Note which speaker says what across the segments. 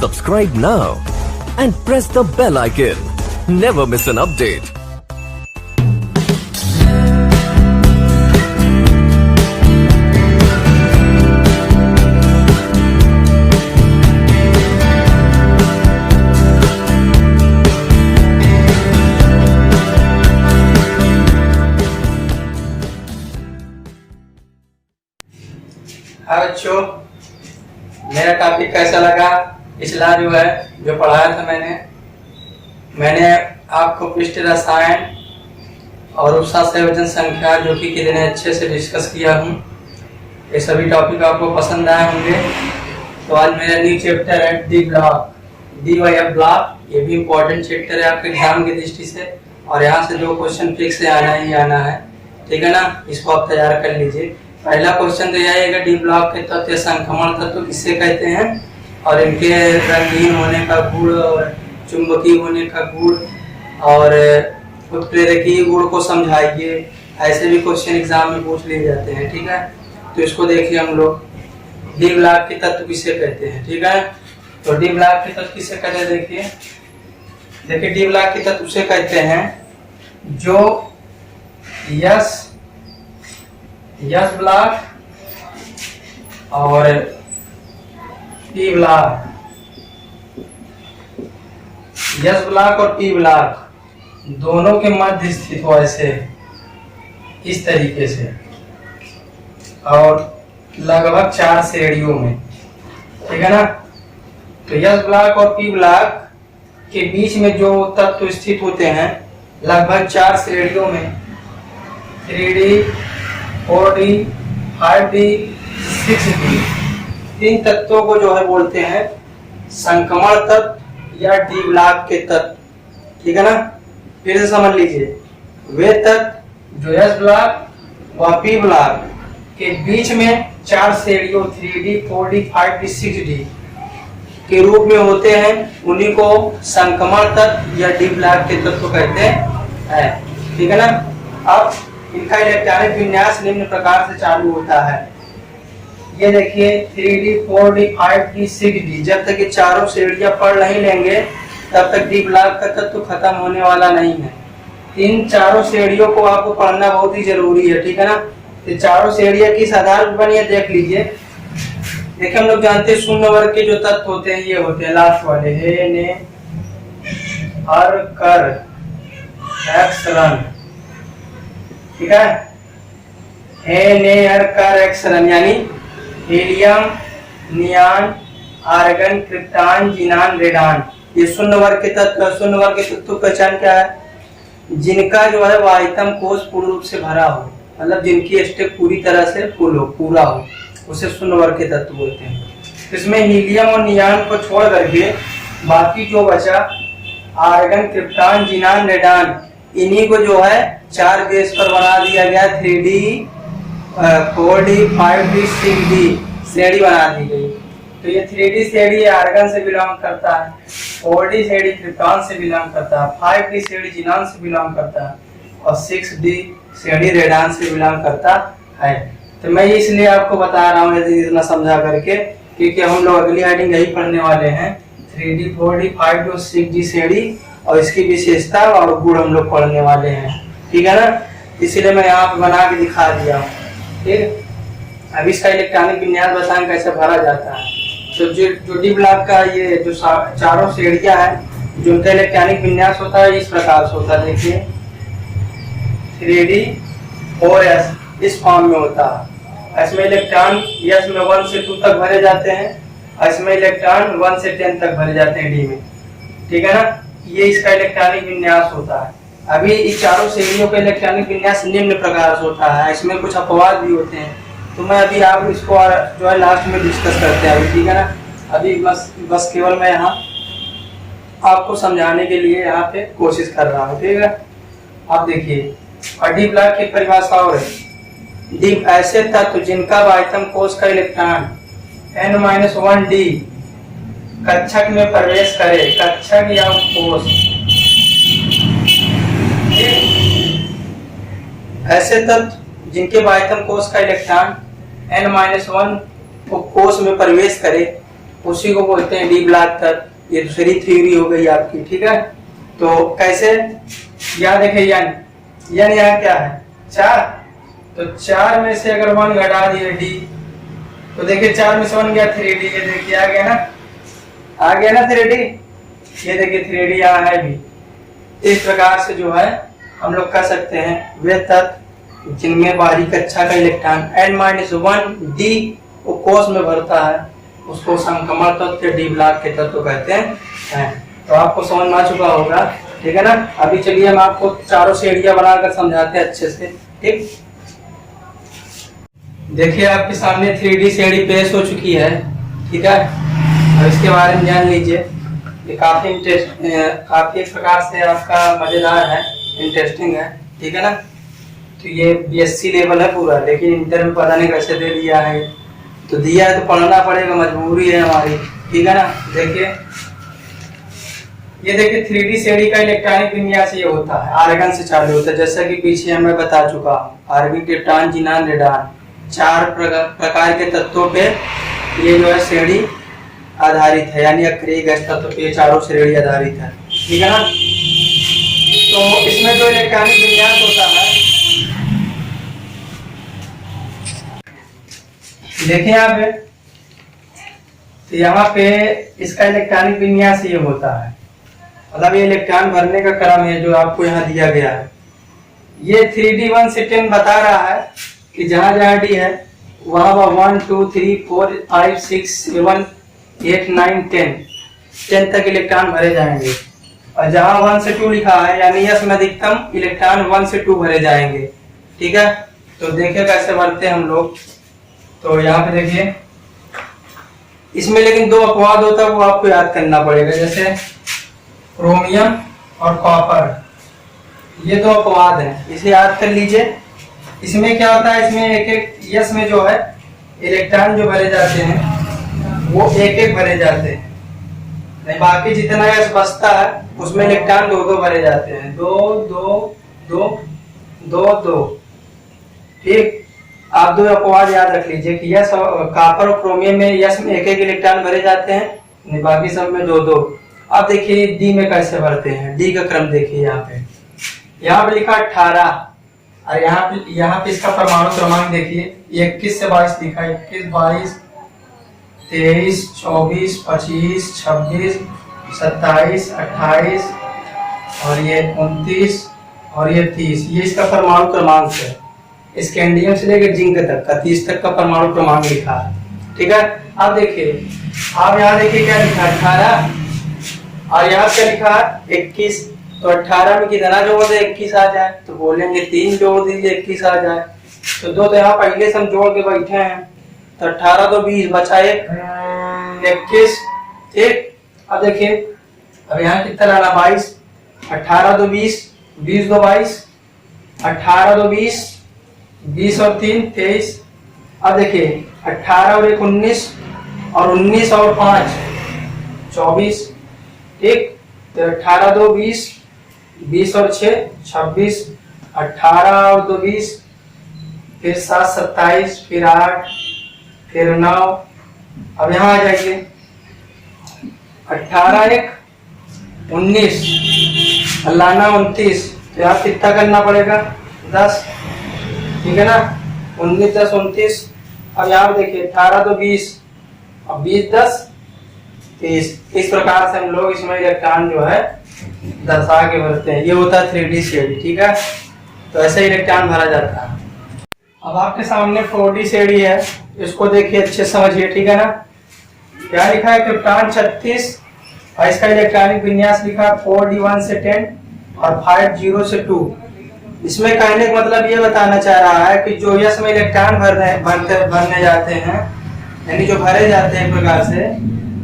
Speaker 1: Subscribe now and press the bell icon. Never miss an update.
Speaker 2: हाँ बच्चों, मेरा topic कैसा लगा? पिछला जो पढ़ाया था मैंने आपको पृष्ठ रसायन और उपसा संयोजन संख्या जो कि कितने अच्छे से डिस्कस किया हूँ। ये सभी टॉपिक आपको पसंद आए होंगे। तो आज मेरा न्यू चैप्टर है डी ब्लॉक, DYF ब्लॉक। ये भी इम्पोर्टेंट चैप्टर है आपके एग्जाम की दृष्टि से, और यहाँ से 2 क्वेश्चन फिक्स से आना ही आना है, ठीक है ना। इसको आप तैयार कर लीजिए। पहला क्वेश्चन तो यह आएगा, डी ब्लॉक के तत्व संक्रमण तत्व किससे कहते हैं, और इनके रंगीन होने का गुण और चुंबकीय होने का गुण और उत्प्रेरकीय गुण को समझाइए। ऐसे भी क्वेश्चन एग्जाम में पूछ लिए जाते हैं, ठीक है। तो इसको देखिए हम लोग, डी ब्लॉक के तत्व किसे कहते हैं, ठीक है। तो डी ब्लॉक के तत्व किसे कहते हैं, देखिए डी ब्लॉक के तत्व उसे कहते हैं जो यस ब्लॉक और पी ब्लॉक, यस ब्लॉक और पी ब्लॉक दोनों के मध्य स्थित हो, ऐसे इस तरीके से, और लगभग 4 श्रेणियों में, ठीक है ना। तो यस ब्लॉक और पी ब्लॉक के बीच में जो तत्व स्थित होते हैं लगभग 4 श्रेणियों में, 3D, 4D, 5D, 6D, 3 तत्वों को जो है बोलते हैं संक्रमण तत्व या डी ब्लॉक के तत्व, ठीक है ना। फिर से समझ लीजिए, वे तत्व जो एस ब्लॉक व पी ब्लॉक के बीच में 4 श्रेणियों 3D, 4D, 5D, 6D के रूप में होते हैं, उन्हीं को संक्रमण तत्व या डी ब्लॉक के तत्व कहते हैं, ठीक है ना। अब इनका इलेक्ट्रॉनिक विन्यास निम्न प्रकार से चालू होता है। ये देखिए 3D, 4D, 5D, 6D, जब तक ये चारों श्रेणियां पढ़ नहीं लेंगे तब तक डी ब्लॉक का तत्व खत्म होने वाला नहीं है। इन चारों श्रेणियों को आपको पढ़ना बहुत ही जरूरी है, ठीक है ना। ये चारों श्रेणियां किस आधार पर बनी है देख लीजिए। देखिए हम लोग जानते हैं शून्य वर्ग के जो तत्व होते हैं ये होते हैं लास्ट वाले, हे, ने, हर, कर, एक्स, रन, ठीक है। हे, ने, हर, कर, एक्स, रन यानी helium, नियान, argon, krypton, xenon, radon, ये शून्य वर्ग के तत्व। शून्य वर्ग के तत्व की पहचान क्या है? जिनका जो है वाहितम कोष पूर्ण रूप से भरा हो, मतलब जिनकी स्टेप पूरी तरह से पूरा हो, उसे शून्य वर्ग के तत्व बोलते हैं। इसमें हीलियम और नियान को छोड़ करके बाकी जो बचा आर्गन, क्रिप्टॉन, जीनान, रेडान, इन्हीं को जो है 4 बेस पर बना दिया गया। 3D, 4D, 5D, 6D श्रेणी बना दी गई। तो ये 3D श्रेणी आर्गन से बिलोंग करता है, 4D श्रेणी क्रिप्टॉन से बिलोंग करता है, 5D श्रेणी जीनान से बिलोंग करता है, और 6D श्रेणी रेडान से बिलोंग करता है। तो मैं इसलिए आपको बता रहा हूँ इतना समझा करके, क्योंकि हम लोग अगली हेडिंग यही पढ़ने वाले हैं, 3D, 4D, 5D और 6D श्रेणी और इसकी विशेषता और गुण हम लोग पढ़ने वाले हैं, ठीक है ना। इसीलिए मैं यहाँ पे बना के दिखा दिया हूँ, ठीक। अब इसका इलेक्ट्रॉनिक विन्यास बताएं कैसे भरा जाता है। तो जो डी ब्लॉक का ये जो चारों श्रेणियां हैं, जो उनका इलेक्ट्रॉनिक विन्यास होता है इस प्रकार से होता है। देखिए 3D, 4S इस फॉर्म में होता है। इसमें इलेक्ट्रॉन S में 1 से 2 तक भरे जाते हैं, इसमें इलेक्ट्रॉन 1 से 10 तक भरे जाते हैं डी में, ठीक है ना। ये इसका इलेक्ट्रॉनिक विन्यास होता है। अभी इस चारों श्रेणियों का इलेक्ट्रॉनिक विन्यास निम्न प्रकार से होता है, इसमें कुछ अपवाद भी होते हैं, तो मैं अभी आप इसको जो है लास्ट में डिस्कस करते हैं, ठीक है ना। अभी बस केवल मैं यहाँ आपको समझाने के लिए यहाँ पे कोशिश कर रहा हूँ, ठीक है। आप देखिए, और डी ब्लॉक की परिभाषा और है, डी ऐसे तत्व जिनका वाहितम कोष का इलेक्ट्रॉन n-1d कक्षक में प्रवेश करे, कक्षक या कोष, ऐसे तत्व जिनके वाहितम कोष का इलेक्ट्रॉन n-1 कोष में प्रवेश करे उसी को बोलते हैं डी ब्लॉक तत्व। ये दूसरी थ्योरी हो गई आपकी, ठीक है। तो कैसे, यहाँ देखिए यन यहाँ क्या है 4, तो 4 में से अगर 1 घटा दिए डी, तो देखिए 4 में से 1 गया 3D, ये देखिए आ गया ना 3D, ये देखिए 3D यहाँ है भी। इस प्रकार से जो है हम लोग कह सकते हैं वे तत्व जिनमें बाहरी कक्षा का इलेक्ट्रॉन n-1 d को कोष में भरता है, उसको संक्रमण तत्व डी ब्लॉक के तत्व कहते हैं। तो आपको समझ में आ चुका होगा, ठीक है ना। अभी चलिए हम आपको चारों श्रेणियां बनाकर समझाते हैं अच्छे से, ठीक। देखिए आपके सामने 3D श्रेणी पेश हो चुकी है, ठीक है। और इसके बारे में जान लीजिए, ये काफी एक प्रकार से आपका मजेदार है, इंटरेस्टिंग है, ठीक है ना। तो ये BSc लेवल है पूरा, लेकिन इंटर में पता नहीं कैसे दे दिया है, तो दिया है तो पढ़ना पड़ेगा, मजबूरी है हमारी, ठीक है ना। देखिए ये देखिए 3D श्रेणी का इलेक्ट्रॉनिक विन्यास ये होता है, आर्गन से चालू होता है, जैसा कि पीछे मैं बता चुका हूँ। आर्गन, क्रिप्टॉन, जिनान, रेडान, 4 प्रकार के तत्वों पे ये जो है श्रेणी आधारित है, यानी अक्रिय गैस तत्व पे चारों श्रेणी आधारित है, ठीक है ना। तो इसमें जो इलेक्ट्रॉनिक विन्यास होता है, देखिए यहाँ पे, तो यहाँ पे इसका इलेक्ट्रॉनिक विन्यास ये होता है, मतलब ये इलेक्ट्रॉन भरने का क्रम है जो आपको यहाँ दिया गया है। ये 3D 1 से 10 बता रहा है कि जहां जहां डी है वहां 1 2 3 4 5 6 7 8 9 10 तक इलेक्ट्रॉन भरे जाएंगे। और जहां 1 से 2 लिखा है, यानी यस में अधिकतम इलेक्ट्रॉन 1 से 2 भरे जाएंगे, ठीक है। तो देखिए कैसे भरते हैं हम लोग। तो यहाँ पे देखिए, इसमें लेकिन 2 अपवाद होता है, वो आपको याद करना पड़ेगा, जैसे क्रोमियम और कॉपर, ये 2 अपवाद हैं, इसे याद कर लीजिए। इसमें क्या होता है, इसमें एक यस में जो है इलेक्ट्रॉन जो भरे जाते हैं वो एक भरे जाते हैं, नहीं बाकी जितना यस बचता है उसमें इलेक्ट्रॉन 2 भरे जाते हैं, 2 2 2 2 2, ठीक। आप 2 अपवाद याद रख लीजिए कि यस और कॉपर और क्रोमियम में यस में एक इलेक्ट्रॉन भरे जाते हैं, नहीं बाकी सब में 2 2। अब देखिए डी में कैसे भरते हैं, डी का क्रम देखिए। यहाँ पे लिखा 18, और यहाँ पे इसका परमाणु क्रमांक देखिए, 21 से 22 लिखा है, 21 22 23 24 25 26 27 28 और ये 29 और ये 30, ये इसका परमाणु क्रमांक है। स्कैंडियम से लेकर जिंक तक का 30 तक का परमाणु क्रमांक लिखा है, ठीक है। अब देखिए, आप यहाँ देखिए क्या लिखा है 18, और यहाँ क्या लिखा है 21। तो 18 में कितना जोड़ दे 21 आ जाए, तो बोलेंगे 3 जोड़ दीजिए 21 आ जाए। तो 2 तो यहाँ पहले से हम जोड़ के बैठे हैं, तो 18 तो 20 बचा 21, ठीक। अब देखिए, अब यहाँ कितना लाना 22, 18 तो 20, 20 तो 22, 18 तो 20, 20 और 3 23। अब देखिए 18 और 1 19, और 19 और 5 24, ठीक। तो 18 2 20, 20 और 6 26, 18 और 2 20, फिर 7 27, फिर 8, फिर 9। अब यहाँ आ जाइए, 18 1 19, लाना 29, तो यहाँ कितना करना पड़ेगा 10, ठीक है ना। 19 10 29। अब यहाँ पे देखिए 18 तो 20, अब 20 10 30। इस प्रकार से हम लोग इसमें इलेक्ट्रॉन जो है दर्शा के भरते हैं। ये होता है 3D श्रेणी, ठीक है। तो ऐसे इलेक्ट्रॉन भरा जाता है। अब आपके सामने 4D श्रेणी है, इसको देखिए अच्छे समझिए, ठीक है ना। क्या लिखा है, क्रिप्टॉन 36, और इसका इलेक्ट्रॉनिक विन्यास लिखा 4D 1 से 10 और 5 0 से 2। इसमें कहने का मतलब ये बताना चाह रहा है कि जो यस में इलेक्ट्रॉन भरने जाते हैं, यानी जो भरे जाते हैं एक प्रकार से,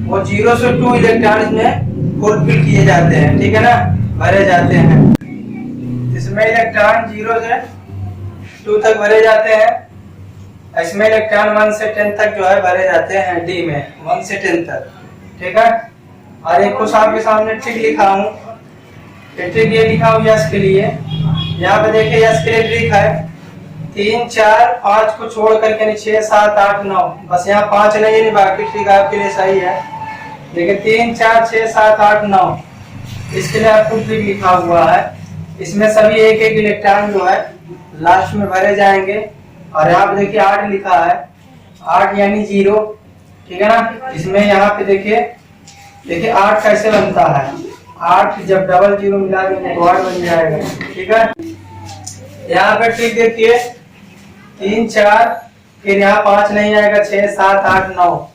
Speaker 2: वो 0 से 2 इलेक्ट्रॉन में फुलफिल किए जाते हैं, ठीक है ना, भरे जाते हैं। इसमें इलेक्ट्रॉन 0 से 2 तक भरे जाते हैं, इसमें इलेक्ट्रॉन 1 से 10 तक जो है भरे जाते हैं डी में, 1 से 10 तक, ठीक है। और एक कुछ आपके सामने ट्रिक लिखा हूँ, ट्रिक ये लिखा हूँ यस के लिए। यहाँ पे देखिए यस के लिए ट्रिक है, 3 4 5 को छोड़ करके नहीं 6 7 8 9, बस यहाँ 5 नहीं है, नहीं बाकी ठीक आपके लिए सही है। देखिए 3 4 6 7 8 9, इसके लिए आपको ट्रिक लिखा हुआ है। इसमें सभी एक एक इलेक्ट्रॉन जो है लास्ट में भरे जाएंगे। और यहाँ पे देखिए 8 लिखा है, 8 यानी 0, ठीक है ना। इसमें यहाँ पे देखिए 8 कैसे बनता है, 8 जब डबल 0 मिला देंगे तो 8 बन जाएगा, ठीक है। यहाँ पे ट्रिक देखिए 3 4, फिर यहाँ 5 नहीं आएगा, 6 7 8 9,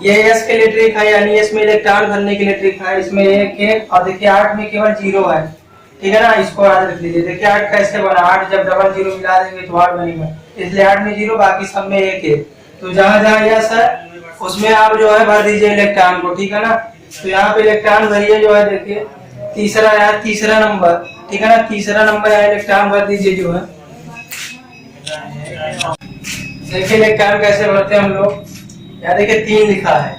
Speaker 2: ये एस के लिए ट्रिक है, यानी इसमें इलेक्ट्रॉन भरने के लिए ट्रिक है। इसमें एक एक और देखिए 8 में केवल 0 है, ठीक है ना, इसको याद रख लीजिए। देखिए 8 कैसे बना, 8 जब डबल 0 मिला देंगे तो 8 बनेगा, इसलिए 8 में 0, बाकी सब में एक है। तो जहां जहां यस है उसमें आप जो है भर दीजिए इलेक्ट्रॉन को, ठीक है ना। तो यहाँ पे इलेक्ट्रॉन भरिए जो है, देखिए तीसरा यहाँ तीसरा नंबर, ठीक है ना, तीसरा नंबर यहाँ इलेक्ट्रॉन भर दीजिए जो है। देखिए इलेक्ट्रॉन कैसे भरते हैं हम लोग, यहाँ देखिए 3 लिखा है,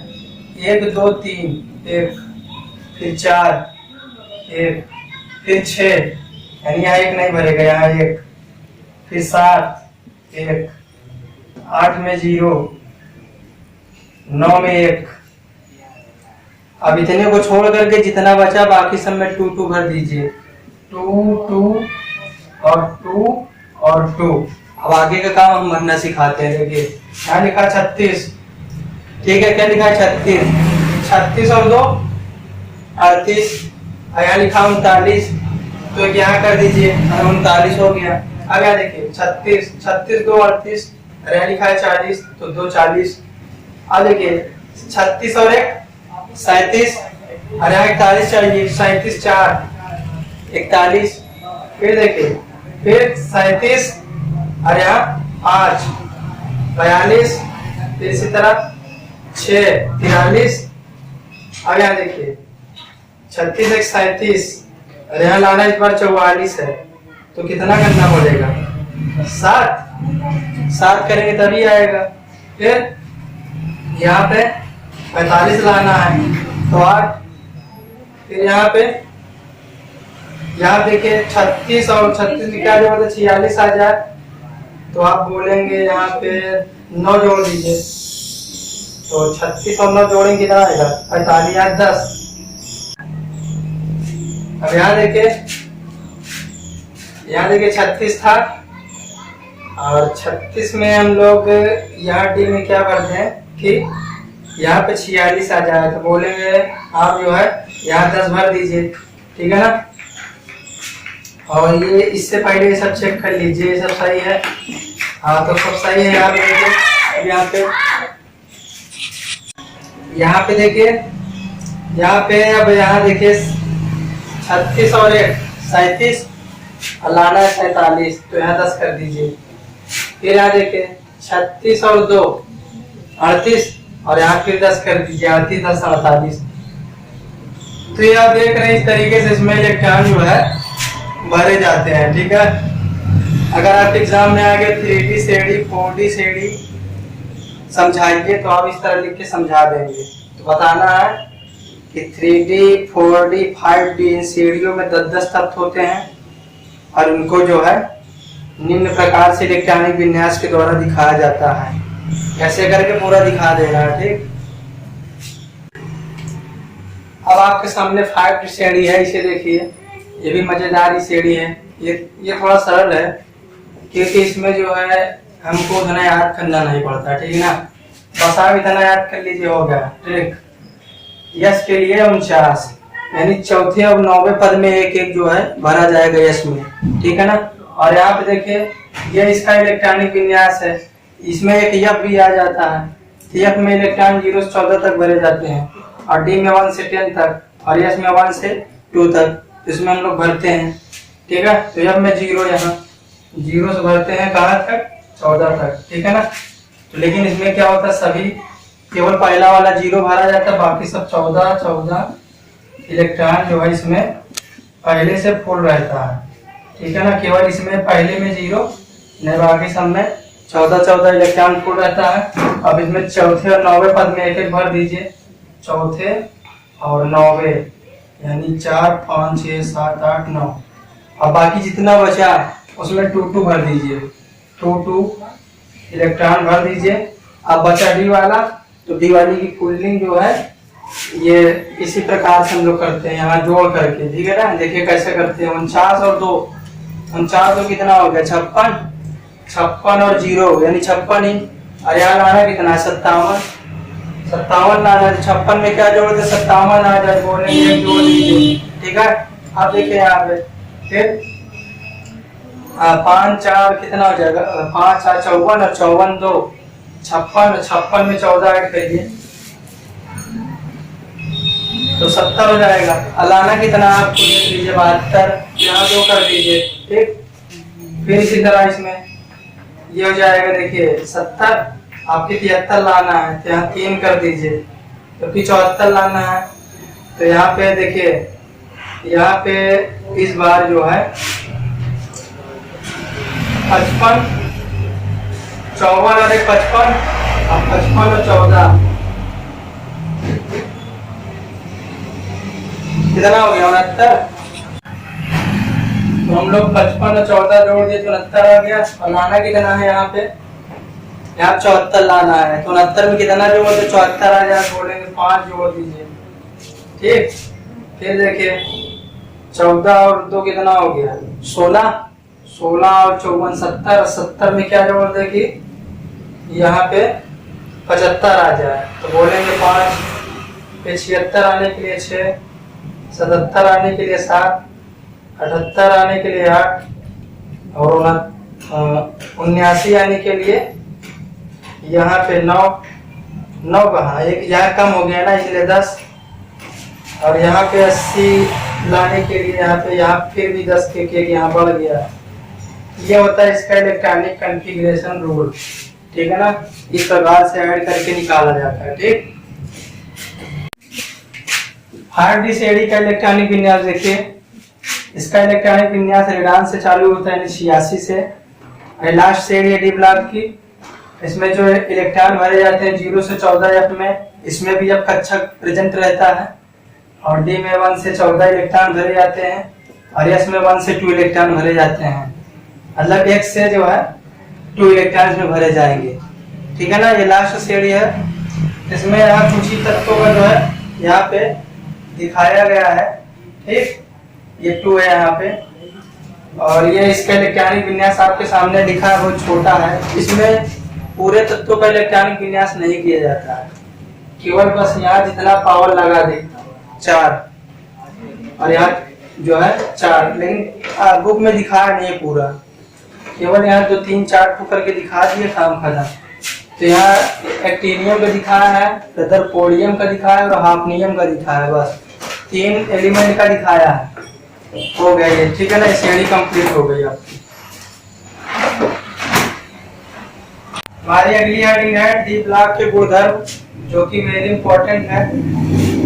Speaker 2: 1 2 3, 1, फिर 4, 1, फिर 6, यानी यहाँ 1 नहीं भरेगा, यहाँ 1, फिर 7, 1, 8 में 0, 9 में 1। अब इतने को छोड़ करके जितना बचा बाकी सब में 2 2 भर दीजिए, 2 2 और 2 और 2। अब आगे का काम हम भरना सिखाते हैं। देखिए यहाँ लिखा 36, ठीक है, क्या लिखा है 36, 36 और 2 38, और यहाँ लिखा 39, तो यहाँ कर दीजिए 39 हो गया। अब यहाँ देखिए 36 36 2 38, और यहाँ लिखा है 40, तो 2 40। अब देखिए 36 और 1 37, और यहाँ 41 चाहिए, 37 4 41, फिर देखिए फिर 37 और यहाँ 5 42, फिर इसी तरह 6 43। अब यहाँ देखिए 36 1 37, और यहाँ लाना इस बार 44 है, तो कितना करना पड़ेगा, 7 करेंगे तभी आएगा। फिर यहाँ पे 45 लाना है तो 8, फिर यहाँ देखिए 36 और 36 निकाल जो मतलब 46 आ जाए, तो आप बोलेंगे यहाँ पे 9 जोड़ दीजिए, तो 36 और 9 जोड़ेंगे ना आएगा 45 या 10। अब यहाँ देखिए 36 था, और 36 में हम लोग यहाँ डी में क्या करते हैं कि यहाँ पे 46 आ जाए, तो बोलेंगे आप जो है यहाँ 10 भर दीजिए, ठीक है ना। और ये इससे पहले ये सब चेक कर लीजिए, ये सब सही है, हाँ तो सब सही है। यहाँ पे देखिए, अब यहाँ देखिए 36 और 1 37, और लाना है 47, तो यहाँ 10 कर दीजिए। फिर यहाँ देखिए 36 और 2 38, और यहाँ फिर 10 कर दीजिए, 38 10 48। तो ये आप देख रहे हैं इस तरीके से इसमें इलेक्ट्रॉन जो है भरे जाते हैं, ठीक है। अगर आप एग्जाम में आगे 3D CAD 4D CAD समझाएंगे तो आप इस तरह लिख के समझा देंगे। तो बताना है कि 3D 4D 5D इन सीढ़ियों में 10-10 तत्व होते हैं, और उनको जो है निम्न प्रकार से इलेक्ट्रॉनिक विन्यास के द्वारा दिखाया जाता है। ऐसे करके पूरा दिखा देना है, ठीक। अब आपके सामने 5D सीढ़ी है, इसे देखिए, ये भी मजेदार ही सीढ़ी है। ये थोड़ा सरल है, क्योंकि इसमें जो है हमको उतना याद करना नहीं पड़ता, ठीक है ना। बस आप इतना याद कर लीजिए, हो गया ट्रिक। यस के लिए 49, यानी चौथे और 9वें पद में एक एक जो है भरा जाएगा यस में, ठीक है ना। और यहाँ पे देखिए ये इसका इलेक्ट्रॉनिक विन्यास है, इसमें एक यफ भी आ जाता है। यफ में इलेक्ट्रॉन 0 से 14 तक भरे जाते हैं, और डी में 1 से 10 तक, और यस में 1 से 2 तक, इसमें हम लोग भरते हैं, ठीक है। तो यफ में 0, यहाँ 0 से भरते हैं कहाँ तक, 14 तक, ठीक है ना। तो लेकिन इसमें क्या होता है, सभी केवल पहला वाला 0 भरा जाता है, बाकी सब 14 इलेक्ट्रॉन जो है इसमें पहले से फुल रहता है, ठीक है ना। केवल इसमें पहले में 0, नहीं बाकी सब में 14 इलेक्ट्रॉन फुल रहता है। अब इसमें चौथे और 9वें पद में एक एक भर दीजिए, चौथे और 9वें, यानी 4 5 6 7 8 9। अब बाकी जितना बचा उसमें 2 2 भर दीजिए, 2 इलेक्ट्रॉन भर दीजिए। अब बचा डी वाला, तो डी वाली की कूलिंग जो है ये इसी प्रकार से हम लोग करते हैं, यहाँ जोड़ करके, ठीक है ना। देखिए कैसे करते हैं। 49 और 2, 49 तो कितना हो गया 56, 56 और 0 यानी 56 ही। और यहाँ लाना कितना है 57, 57 लाना है। 56 में क्या जोड़ दे 57 आ जाए, बोले एक जोड़ दीजिए, ठीक है। अब देखिए यहाँ पे फिर 5 4 कितना हो जाएगा, 5 4 54 और 54 2 56, 56 में 14 ऐड करिए तो 70 हो जाएगा। अलाना कितना आपको देख लीजिए 72, यहाँ 2 कर दीजिए, ठीक। फिर इसी तरह इसमें ये हो जाएगा, देखिए 70, आपके 73 लाना है तो यहाँ 3 कर दीजिए, तो फिर 74 लाना है तो यहाँ पे देखिए, यहाँ पे इस बार जो है 55, 54 और 55, अब 55 और 14 कितना हो गया 69। तो हम लोग 55 और 14 जोड़ दिए तो 69 आ गया। और लाना कितना है यहाँ पे, यहाँ 74 लाना है तो 69 में कितना जोड़ दे 74 आ जाए, बोलेंगे 5 जोड़ दीजिए, ठीक। फिर देखिए 14 और 2 कितना हो गया 16, 16 और 54 70, 70 में क्या जोड़ देगी यहाँ पे 75 आ जाए, तो बोलेंगे 5, फिर 76 आने के लिए 6, 77 आने के लिए 7, 78 आने के लिए 8 और 79 आने के लिए यहाँ पे 9, 9 कहाँ, एक यहाँ कम हो गया ना इसलिए 10, और यहाँ पे 80 लाने के लिए यहाँ फिर भी 10 के यहाँ बढ़ गया। ये होता है इसका इलेक्ट्रॉनिक कॉन्फ़िगरेशन रूल, ठीक है ना। इस प्रकार से ऐड करके निकाला जाता है, ठीक। हार्ड डिस्क एडी का इलेक्ट्रॉनिक विन्यास देखिए। इसका इलेक्ट्रॉनिक विन्यास रेडान से चालू होता है 86 से, लास्ट से डी ब्लॉक की। इसमें जो इलेक्ट्रॉन भरे जाते हैं 0 से 14 एफ में, इसमें भी अब कक्षक प्रेजेंट रहता है। और डी में 1 से 14 इलेक्ट्रॉन भरे जाते हैं, और एस में 1 से 2 इलेक्ट्रॉन भरे जाते हैं। मतलब एक से जो है 2 इलेक्ट्रॉन में भरे जाएंगे, ठीक है ना। ये लास्ट श्रेणी है। इसमें यहाँ कुछ ही तत्वों का जो है यहाँ पे दिखाया गया है, ठीक। ये 2 है यहाँ पे, और ये इसका इलेक्ट्रॉनिक विन्यास आपके सामने लिखा है, बहुत छोटा है। इसमें पूरे तत्वों का इलेक्ट्रॉनिक विन्यास नहीं किया जाता है, केवल बस यहाँ जितना पावर लगा दे 4, और यहाँ जो है 4, लेकिन बुक में दिखाया नहीं पूरा, केवल यहाँ 2 3 4 टू करके दिखा दिए, काम खत्म। तो यहाँ एक्टिनियम का दिखाया है, रदरफोर्डियम का दिखाया है और हाफनियम का दिखाया है, बस 3 एलिमेंट का दिखाया है, हो गया ये, ठीक है ना। श्रेणी कंप्लीट हो गई आपकी। हमारी अगली हेडिंग है डी ब्लॉक के गुणधर्म, जो कि वेरी इंपॉर्टेंट है,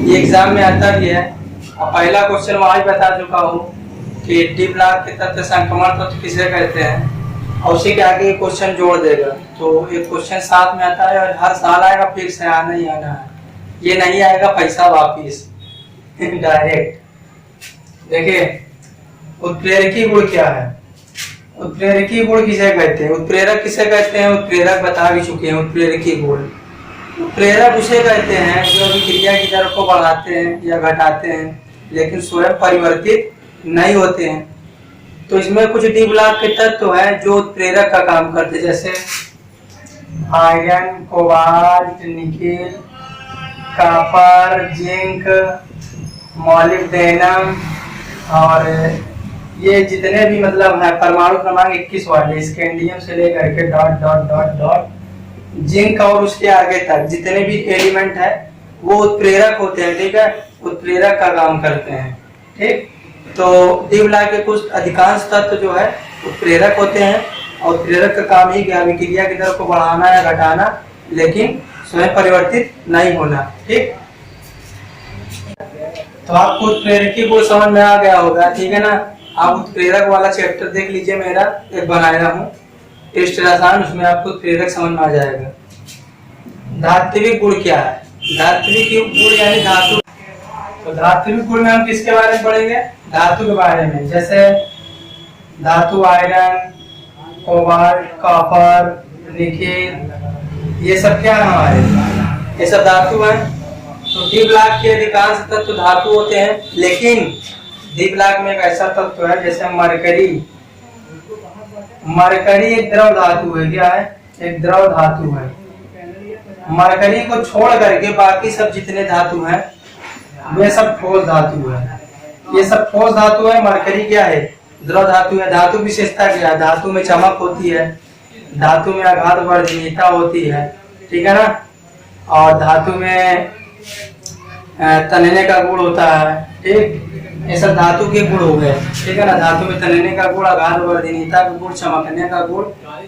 Speaker 2: ये एग्जाम में आता भी है। अब पहला क्वेश्चन वहाँ ही बता चुका हूँ कि डी ब्लॉक के तत्व संक्रमण तत्व किसे कहते हैं, और उसी के आगे क्वेश्चन जोड़ देगा। तो ये क्वेश्चन साथ में आता है और हर साल आएगा, फिर से आना ही आना है, ये नहीं आएगा पैसा वापिस डायरेक्ट। देखिए उत्प्रेरकी गुण क्या है, उत्प्रेरकी गुण किसे कहते हैं, उत्प्रेरक किसे कहते हैं, उत्प्रेरक बता भी चुके हैं। उत्प्रेरकी गुण, उत्प्रेरक उसे कहते हैं जो अभिक्रिया की दर को बढ़ाते हैं या घटाते हैं, लेकिन स्वयं परिवर्तित नहीं होते हैं। तो इसमें कुछ डी ब्लॉक के तत्व है जो उत्प्रेरक का काम करते हैं, जैसे iron, cobalt, nickel, copper, zinc, molybdenum, और ये जितने भी मतलब है परमाणु क्रमांक 21 वाले, स्कैंडियम से लेकर के dot dot dot dot zinc और उसके आगे तक जितने भी एलिमेंट है वो उत्प्रेरक होते हैं, ठीक है, उत्प्रेरक का काम करते हैं, ठीक। तो डी ब्लॉक के कुछ अधिकांश तत्व जो है उत्प्रेरक होते हैं, और उत्प्रेरक का काम ही अभिक्रिया की दर को बढ़ाना या घटाना, लेकिन स्वयं परिवर्तित नहीं होना, ठीक। तो आपको उत्प्रेरकी गुण समझ में आ गया होगा, ठीक है ना। आप उत्प्रेरक वाला चैप्टर देख लीजिए, मेरा एक बनाया हूँ टेस्ट आसान, उसमें आपको उत्प्रेरक समझ में आ जाएगा। धात्विक गुण क्या है, धात्विक गुण यानी धातु। तो धात्विक गुण में हम किसके बारे में पढ़ेंगे, धातु के बारे में, जैसे धातु आयरन, कोबाल्ट, कॉपर, निकेल, ये सब क्या है हमारे, ये सब धातु है। तो डी ब्लॉक के अधिकांश तत्व धातु होते हैं, लेकिन डी ब्लॉक में एक ऐसा तत्व है जैसे मरकरी। मरकरी एक द्रव धातु है, क्या है, एक द्रव धातु है। मरकरी को छोड़ करके बाकी सब जितने धातु हैं वे सब ठोस धातु है। ये सब ठोस धातु है। मरकरी क्या है, द्रव धातु है। धातु विशेषता क्या है, धातु में चमक होती है, धातु में आघात वर्धनीयता होती है, ठीक है ना, और धातु में तनने का गुण होता है, ठीक। ये सब धातु के गुण हो गए, ठीक है ना। धातु में तनने का गुण, आघात वर्धनीयता का गुण, चमकने का गुण,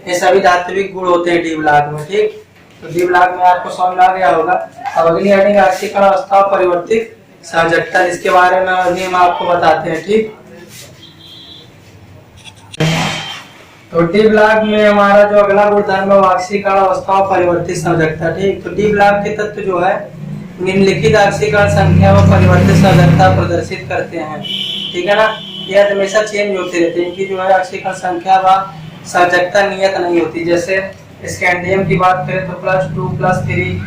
Speaker 2: ये सभी धात्विक गुण होते हैं डी ब्लॉक में, ठीक। तो डी ब्लॉक में आपको समझ आ गया होगा। अब अगली हेडिंग आर्थिक अवस्था परिवर्तित सहजकता, इसके बारे में हम आपको बताते हैं, ठीक। तो डी ब्लॉक में हमारा जो अगला गुणधर्म है आंशिक अवस्था और परिवर्तित सहजकता, ठीक। तो डी ब्लॉक के तत्व जो है निम्नलिखित आंशिक संख्या व परिवर्तित सहजकता प्रदर्शित करते हैं, ठीक है ना। यह हमेशा चेंज होते रहते हैं, इनकी जो है आंशिक संख्या व सहजकता नियत नहीं होती। जैसे स्कैंडियम की बात करें तो +2 +3,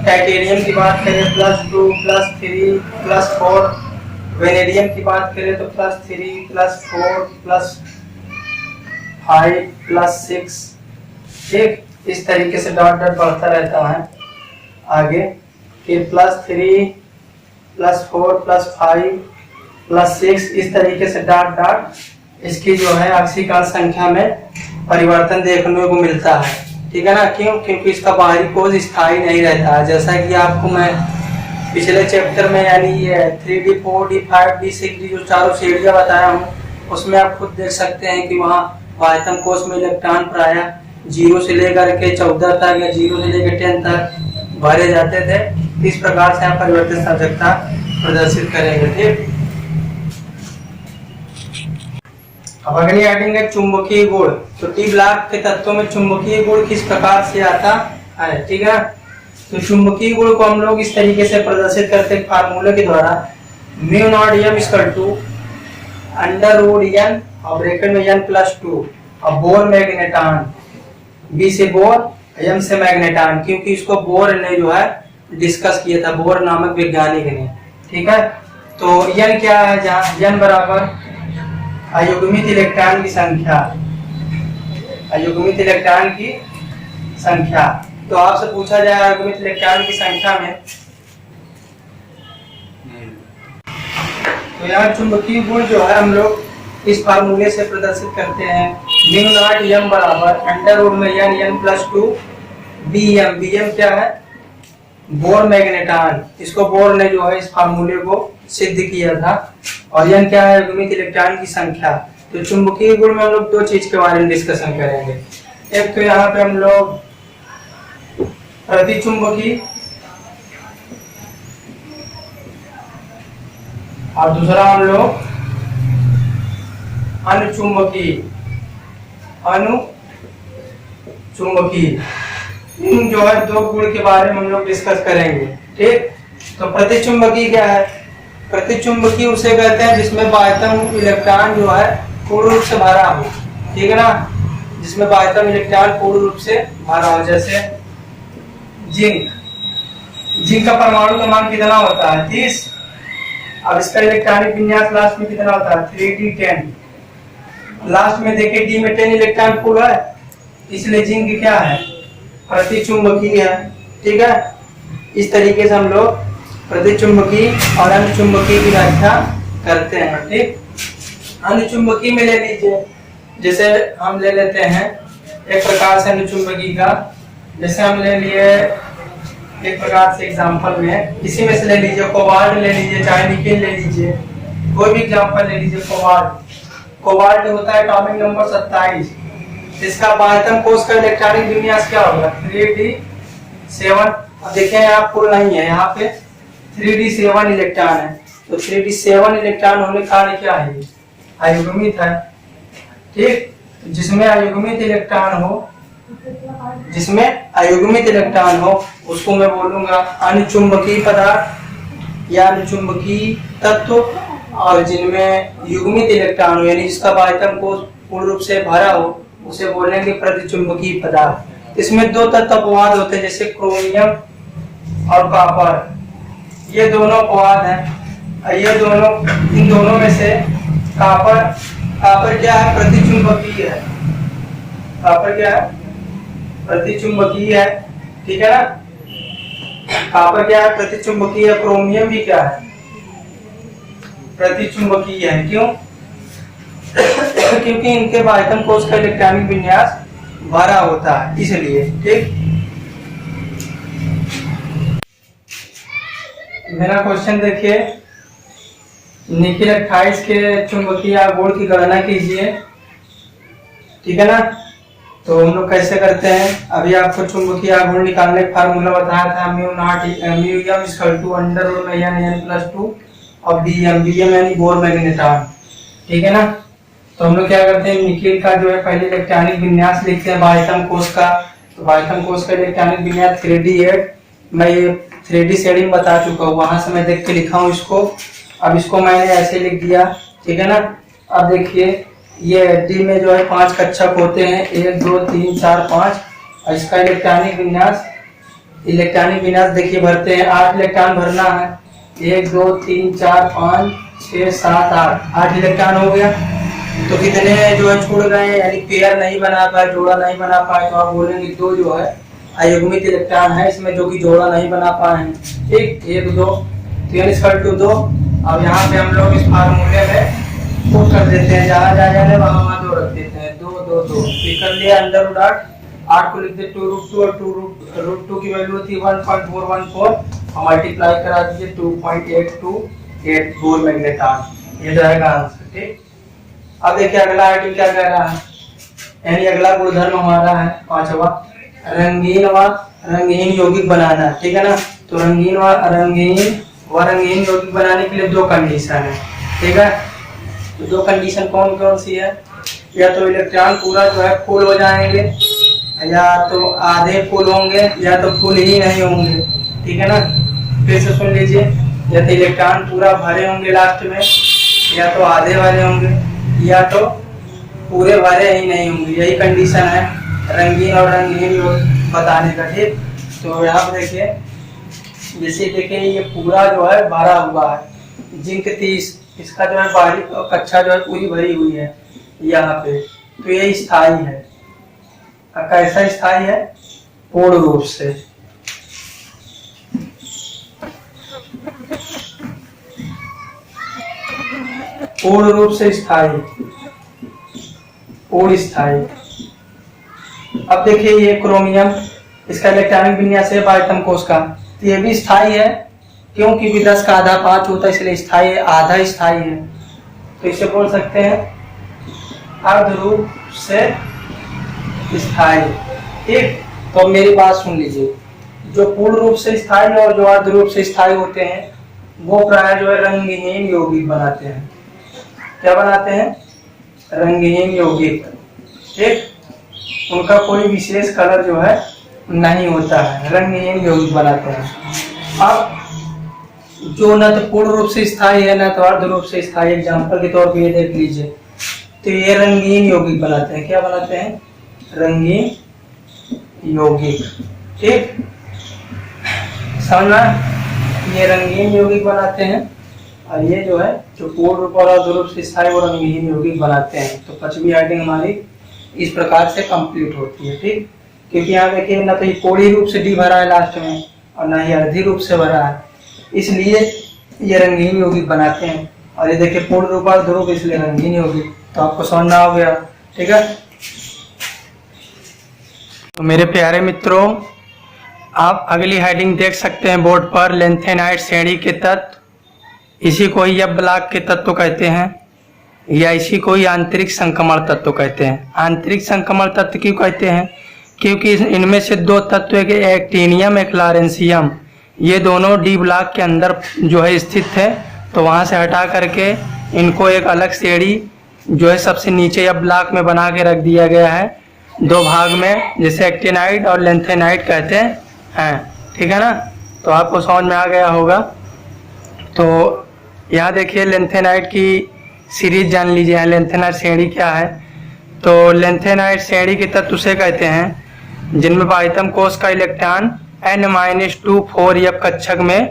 Speaker 2: टाइटेनियम की बात करें +2 +3 +4, वेनेडियम की बात करें तो +3 +4 +5 +6, ठीक। इस तरीके से डॉट डॉट बढ़ता रहता है आगे, फिर +3 +4 +5 +6, इस तरीके से डॉट डॉट इसकी जो है आंशिक संख्या में परिवर्तन देखने को मिलता है, ठीक है ना। क्यों, क्योंकि इसका बाहरी कोश स्थायी नहीं रहता है। जैसा कि आपको मैं पिछले चैप्टर में यानी ये 3D 4D 5D 6D जो चारों श्रेणियां बताया हूँ, उसमें आप खुद देख सकते हैं कि वहाँ बाह्यतम कोश में इलेक्ट्रॉन प्रायः 0 से लेकर के 14 तक या 0 से लेकर 10 तक भरे जाते थे। इस प्रकार से आप परिवर्तित सहजकता प्रदर्शित करेंगे, ठीक। अब अगली हेडिंग है चुंबकीय गुण। तो डी ब्लॉक के तत्वों में चुंबकीय गुण किस प्रकार से आता है, ठीक है। तो चुंबकीय गुण को हम लोग इस तरीके से प्रदर्शित करते हैं फार्मूले के द्वारा, μ0m √n और ब्रैकेट में n+2 और बोर मैग्नेटान, बी से बोर, एम से मैग्नेटान, क्योंकि इसको बोर ने जो है डिस्कस किया था, बोर नामक वैज्ञानिक ने, ठीक है। तो n क्या है, जहाँ n बराबर अयुग्मित इलेक्ट्रॉन की संख्या, अयुग्मित इलेक्ट्रॉन की संख्या। तो आपसे पूछा जाए अयुग्मित इलेक्ट्रॉन की संख्या में, तो यहाँ चुंबकीय गुण जो है हम लोग इस फार्मूले से प्रदर्शित करते हैं, μ0m बराबर √n+2 bm। bm क्या है, बोर मैग्नेटान, इसको बोर ने जो है इस फार्मूले को सिद्ध किया था। और n क्या है, अयुग्मित इलेक्ट्रॉन की संख्या। तो चुंबकीय गुण में हम लोग दो चीज के बारे में डिस्कशन करेंगे। एक तो यहाँ पे हम लोग प्रतिचुंबकीय और दूसरा हम लोग अनुचुंबकीय। इन जो है दो गुण के बारे में हम लोग डिस्कस करेंगे, ठीक। तो प्रतिचुंबकीय क्या है, प्रतिचुंबकीय उसे कहते हैं जिसमें बाह्यतम इलेक्ट्रॉन जो है पूर्ण रूप से भरा हो, ठीक है ना, जिसमें बाह्यतम इलेक्ट्रॉन पूर्ण रूप से भरा हो। जैसे जिंक का परमाणु क्रमांक कितना होता है, 30। अब इसका इलेक्ट्रॉनिक विन्यास लास्ट में कितना होता है, 3d10। लास्ट में देखिए डी में 10 इलेक्ट्रॉन फुल है, इसलिए जिंक क्या है, प्रतिचुंबकीय है, ठीक है। इस तरीके से हम लोग प्रतिचुंबकीय और अनुचुंबकीय की व्याख्या करते हैं, ठीक। अनुचुंबकीय में ले लीजिए, जैसे हम ले लेते हैं एक प्रकार से अनुचुंबकीय का, जैसे हम ले लिए एक प्रकार से एग्जांपल में, इसी में से ले लीजिए कोबाल्ट ले लीजिए, चाहे निकेल ले लीजिए, कोई भी एग्जांपल ले लीजिए। कोबाल्ट होता है एटॉमिक नंबर 27, इसका बाह्यतम कोश का इलेक्ट्रॉनिक विन्यास क्या होगा, 3d7। अब देखें यहाँ फुल नहीं है, यहाँ पे 3d7 इलेक्ट्रॉन है, तो 3d7 इलेक्ट्रॉन होने का कारण क्या है, अयुग्मित है, ठीक। जिसमें अयुग्मित इलेक्ट्रॉन हो, जिसमें अयुग्मित इलेक्ट्रॉन हो उसको मैं बोलूंगा अनुचुंबकीय पदार्थ या अनुचुंबकीय तत्व, और जिनमें युग्मित इलेक्ट्रॉन हो यानी जिसका बाह्यतम कोश पूर्ण रूप से भरा हो उसे बोलेंगे प्रतिचुंबकीय पदार्थ। इसमें दो तत्व अपवाद होते हैं, जैसे क्रोमियम और कॉपर, ये दोनों अपवाद हैं। ये दोनों, इन दोनों में से कॉपर क्या है? प्रतिचुंबकीय है। कॉपर क्या है? प्रतिचुंबकीय है, ठीक है ना। कॉपर क्या है? प्रतिचुंबकीय है। क्रोमियम भी क्या है? प्रतिचुंबकीय है। क्यों? क्योंकि इनके बाह्यतम कोश का इलेक्ट्रॉनिक विन्यास भरा होता है, इसलिए। ठीक, मेरा क्वेश्चन देखिए, निकिल 28 के चुंबकीय आघूर्ण की गणना कीजिए, ठीक है ना। तो हम लोग कैसे करते हैं? अभी आपको चुंबकीय आघूर्ण निकालने का फार्मूला बताया था, mu not mu M equal to under root में n प्लस 2 और bm यानी बोर मैग्नेट्रॉन, ठीक है ना। तो हम लोग क्या करते हैं, निकिल का जो है पहले इलेक्ट्रॉनिक विन्यास लिखते हैं बाह्यतम कोश का। तो बाह्यतम कोश का इलेक्ट्रॉनिक विन्यास 3D8, मैं ये 3D शेडिंग बता चुका हूँ, वहां से मैं देख के लिखा हूँ इसको। अब इसको मैंने ऐसे लिख दिया, ठीक है ना। अब देखिए, ये डी में जो है 5 कक्षक होते हैं, 1 2 3 4 5, और इसका इलेक्ट्रॉनिक विन्यास देखिए भरते हैं। 8 इलेक्ट्रॉन भरना है, 1 2 3 4 5 6 7 8 इलेक्ट्रॉन हो गया। तो कितने जो है छूट गए, यानी पेयर नहीं बना पाए, जोड़ा नहीं बना पाए, तो आप बोलेंगे 2 जो है अयुग्मित इलेक्ट्रॉन है इसमें, जो कि जोड़ा नहीं बना पाए हैं। ठीक, 1 2 3 2। अब यहाँ पे हम लोग इस फार्मूले में पुट कर देते हैं, जहाँ जाने वहाँ 2 रख देते हैं, 2 2 2 कर लिया। अंडर रूट 8 को लिख दे 2√2, और 2√2 की वैल्यू थी 1.414, और मल्टीप्लाई करा दीजिए 2.828 बोर मैग्नेट्रॉन, ये जाएगा आंसर। ठीक, अब देखिए अगला आइटम क्या कह रहा है, यानी अगला गुणधर्म हमारा है 5वां, रंगहीन यौगिक बनाना, ठीक है ना। तो रंगीन यौगिक बनाने के लिए 2 कंडीशन है, ठीक है। तो 2 कंडीशन कौन कौन सी है? या तो इलेक्ट्रॉन पूरा जो है फुल हो जाएंगे, या तो आधे फुल होंगे, या तो फुल ही नहीं होंगे, ठीक है ना। फिर से सुन लीजिए, या तो इलेक्ट्रॉन पूरा भरे होंगे लास्ट में, या तो आधे भरे होंगे, या तो पूरे भरे ही नहीं होंगे। यही कंडीशन है रंगीन और रंगहीन यौगिक बताने का। ठीक, तो यहाँ पे देखिए, जैसे देखिए ये पूरा जो है भरा हुआ है, जिंक 30, इसका जो है बाहरी कक्षा जो है पूरी भरी हुई है यहाँ पे, तो ये स्थायी है। कैसा स्थायी है? पूर्ण रूप से। पूर्ण रूप से स्थायी, पूर्ण स्थायी। अब देखिए ये क्रोमियम, इसका इलेक्ट्रॉनिक विन्यास है बाह्यतम कोश का, तो ये भी स्थायी है। क्यों? क्योंकि 10 का आधा 5 होता है, इसलिए स्थायी है, आधा स्थायी है। तो इसे बोल सकते हैं अर्ध रूप से स्थायी। ठीक, तो मेरी बात सुन लीजिए, जो पूर्ण रूप से स्थायी और जो अर्ध रूप से स्थायी होते हैं, वो प्राय जो है रंगहीन यौगिक बनाते हैं। क्या बनाते हैं? रंगहीन यौगिक। ठीक, उनका कोई विशेष कलर जो है नहीं होता है, रंगहीन यौगिक बनाते हैं। अब जो न तो पूर्ण रूप से स्थायी है, न तो अर्ध रूप से स्थायी, एग्जाम्पल के तौर पे ये देख लीजिए, तो ये रंगीन यौगिक बनाते हैं। क्या बनाते हैं? रंगीन यौगिक। ठीक, समझना, ये रंगीन यौगिक बनाते हैं, और ये जो है जो पूर्ण रूप और अर्ध रूप से स्थायी वो रंगहीन यौगिक बनाते हैं। तो 5वीं आइटम हमारी इस प्रकार से कंप्लीट होती है। ठीक, क्योंकि यहाँ देखिए ना तो ये पूर्ण रूप से डी भरा है लास्ट में, और ना ही अर्धी रूप से भरा है, इसलिए ये रंगीन यौगिक बनाते हैं। और ये देखिए पूर्ण रूप और ध्रुव, इसलिए रंगीन यौगिक। तो आपको समझना हो गया। ठीक है, तो मेरे प्यारे मित्रों, आप अगली हेडिंग देख सकते हैं बोर्ड पर, लेंथेनाइट श्रेणी के तत्व, इसी को ही एफ ब्लॉक के तत्व कहते हैं, या इसी को ही आंतरिक संक्रमण तत्व कहते हैं। आंतरिक संक्रमण तत्व क्यों कहते हैं? क्योंकि इनमें से 2 तत्व के एक्टिनियम एक लॉरेंशियम, ये दोनों डी ब्लॉक के अंदर जो है स्थित है। तो वहाँ से हटा करके इनको एक अलग श्रेणी जो है सबसे नीचे एफ ब्लॉक में बना के रख दिया गया है 2 भाग में, जिसे एक्टिनाइट और लेंथेनाइट कहते हैं। ठीक है ना, तो आपको समझ में आ गया होगा। तो यहाँ देखिए लेंथेनाइट की सीरीज जान लीजिए, लेंथेनाइट श्रेणी क्या है। तो लेंथेनाइड श्रेणी के तत्व उसे कहते हैं जिनमें बाह्यतम कोश का इलेक्ट्रॉन N-2 4F कक्षक में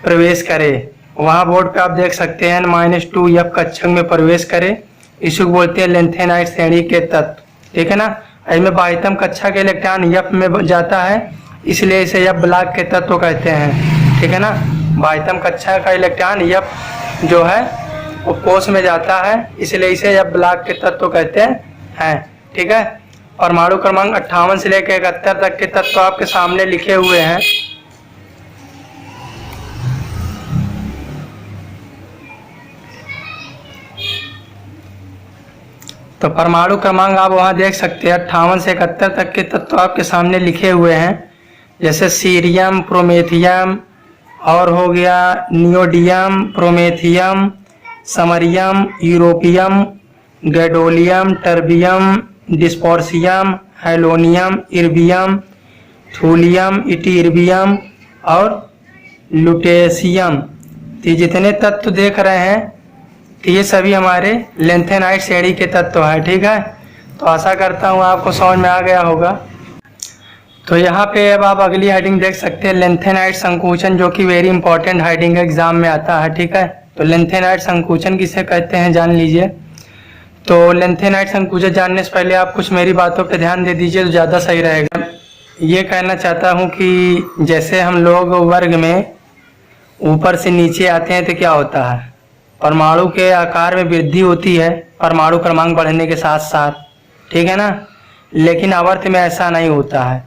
Speaker 2: प्रवेश करे। वहाँ बोर्ड पे आप देख सकते हैं N-2 F कक्षक में प्रवेश करे, इसी को बोलते हैं लेंथेनाइड श्रेणी के तत्व, ठीक है ना। इसमें बाह्यतम कक्षा के इलेक्ट्रॉन F में जाता है, इसलिए इसे F ब्लॉक के तत्व कहते हैं, ठीक है ना। बाह्यतम कक्षा का इलेक्ट्रॉन F जो है वो कोश में जाता है, इसलिए इसे F ब्लॉक के तत्व कहते हैं, ठीक है। परमाणु क्रमांक 58 से लेकर 71 तक के तत्व आपके सामने लिखे हुए हैं। तो परमाणु क्रमांक आप वहां देख सकते हैं 58 से 71 तक के तत्व आपके सामने लिखे हुए हैं, जैसे सीरियम, प्रोमेथियम और हो गया neodymium, promethium, samarium, europium, gadolinium, terbium, dysprosium, holmium, erbium, thulium, ytterbium और लुटेशियम। तो जितने तत्व देख रहे हैं तो ये सभी हमारे लेंथेनाइड श्रेणी के तत्व हैं, ठीक है। तो आशा करता हूँ आपको समझ में आ गया होगा। तो यहाँ पे अब आप अगली हेडिंग देख सकते हैं, लेंथेनाइड संकुचन, जो कि वेरी इंपॉर्टेंट हेडिंग एग्जाम में आता है, ठीक है। तो लेंथेनाइड संकुचन किसे कहते हैं जान लीजिए। तो लेंथेनाइड संकुचन जानने से पहले आप कुछ मेरी बातों पे ध्यान दे दीजिए तो ज़्यादा सही रहेगा। ये कहना चाहता हूँ कि जैसे हम लोग वर्ग में ऊपर से नीचे आते हैं तो क्या होता है, परमाणु के आकार में वृद्धि होती है परमाणु क्रमांक बढ़ने के साथ साथ, ठीक है ना। लेकिन आवर्त में ऐसा नहीं होता है।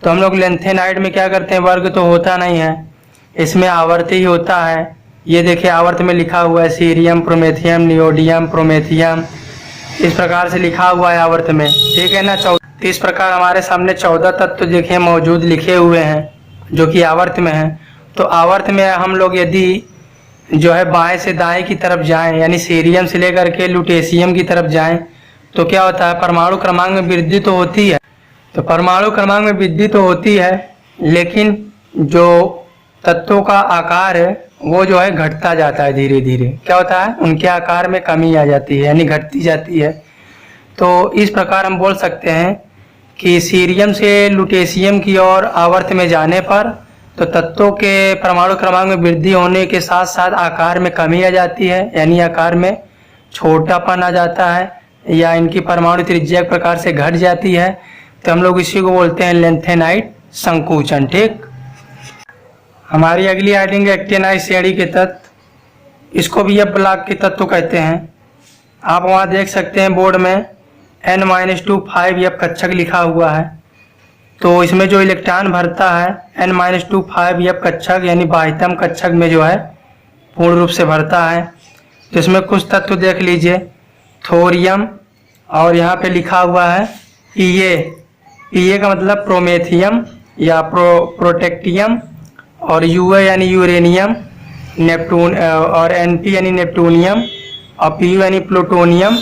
Speaker 2: तो हम लोग लेंथेनाइड में क्या करते हैं, वर्ग तो होता नहीं है, इसमें आवर्त ही होता है। ये देखिए आवर्त में लिखा हुआ है सीरियम, प्रोमेथियम, नियोडियम, प्रोमेथियम, इस प्रकार से लिखा हुआ है आवर्त में, ठीक है ना। इस प्रकार हमारे सामने 14 तत्व देखिए मौजूद लिखे हुए हैं जो कि आवर्त में हैं। तो आवर्त में हम लोग यदि जो है बाएं से दाएं की तरफ जाएं, यानी सीरियम से लेकर के लुटेशियम की तरफ जाएं, तो क्या होता है, परमाणु क्रमांक में वृद्धि तो होती है। तो परमाणु क्रमांक में वृद्धि तो होती है, लेकिन जो तत्वों का आकार है वो जो है घटता जाता है धीरे धीरे। क्या होता है, उनके आकार में कमी आ जाती है, यानी घटती जाती है। तो इस प्रकार हम बोल सकते हैं कि सीरियम से लुटेशियम की ओर आवर्त में जाने पर तो तत्वों के परमाणु क्रमांक में वृद्धि होने के साथ साथ आकार में कमी आ जाती है, यानी आकार में छोटापन आ जाता है या इनकी परमाणु त्रिज्या एक प्रकार से घट जाती है। तो हम लोग इसी को बोलते हैं लेंथेनाइड संकुचन, ठीक। हमारी अगली हेडिंग है एक्टिनाइड श्रेणी के तत्व, इसको भी F ब्लॉक के तत्व कहते हैं। आप वहाँ देख सकते हैं बोर्ड में N-2 5F कक्षक लिखा हुआ है। तो इसमें जो इलेक्ट्रॉन भरता है N-2 5F कक्षक, यानी बाह्यतम कक्षक में जो है पूर्ण रूप से भरता है। तो इसमें कुछ तत्व देख लीजिए, थोरियम, और यहाँ पे लिखा हुआ है PA का मतलब प्रोमेथियम या प्रोटेक्टियम, और UA यानी यूरेनियम, नेपटून, और NP यानी नेपटूनियम, और PU यानी प्लूटोनियम,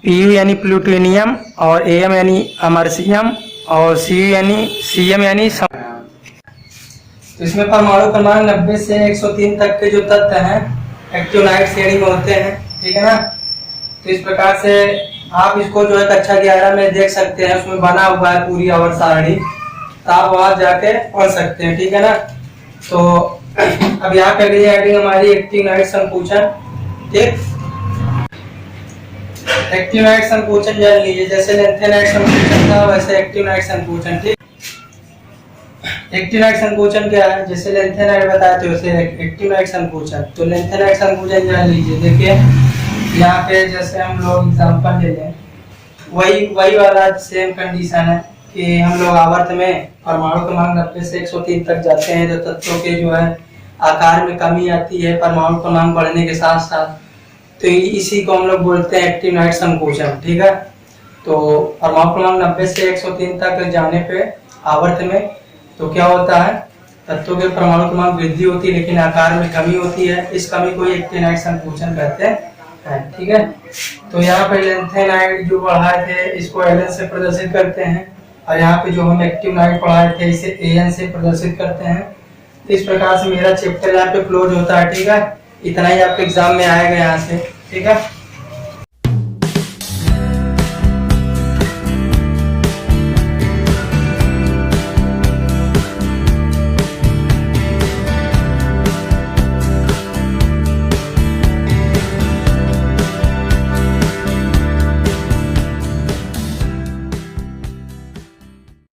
Speaker 2: PU यानी प्लूटोनियम, और AM यानी अमरसियम, और CM यानी तो इसमें परमाणु क्रमांक 90 से 103 तक के जो तत्व हैं एक्टिनाइड श्रेणी में होते हैं, ठीक है ना। तो इस प्रकार से आप इसको जो है कक्षा 11 में देख सकते हैं, उसमें बना हुआ है पूरी आवर्त सारणी, तो आप वहां जाके पढ़ सकते हैं, ठीक है ना। तो अब यहाँ पे अगली हेडिंग हमारी एक्टिनाइड संकुचन, ठीक। एक्टिनाइड संकुचन जान लीजिए, जैसे लेंथेनाइड संकुचन था वैसे एक्टिनाइड संकुचन, ठीक। एक्टिनाइड संकुचन क्या है, जैसे लेंथेनाइड बताया तो वैसे एक्टिनाइड संकुचन। तो लेंथेनाइड संकुचन जान लीजिए, देखिए यहाँ पे जैसे हम लोग एग्जांपल ले लें, वही वाला सेम कंडीशन है कि हम लोग आवर्त में परमाणु क्रमांक 90 से 103 तक जाते हैं तो तत्वों के जो है आकार में कमी आती है परमाणु क्रमांक बढ़ने के साथ साथ। तो इसी को हम लोग बोलते हैं एक्टिनाइड संकुचन, ठीक है। तो परमाणु क्रमांक 90 से 103 तक जाने पे आवर्त में तो क्या होता है, तत्वों के परमाणु क्रमांक वृद्धि होती है लेकिन आकार में कमी होती है। इस कमी को एक्टिनाइड संकुचन कहते हैं, ठीक है। तो यहाँ पे लेंथेनाइड जो पढ़ाए थे इसको Ln से प्रदर्शित करते हैं, और यहाँ पे जो हम एक्टिनाइड पढ़ाए थे इसे An से प्रदर्शित करते हैं। तो इस प्रकार से मेरा चैप्टर यहाँ पे क्लोज होता है, ठीक है। इतना ही आपके एग्जाम में आएगा यहाँ से, ठीक है।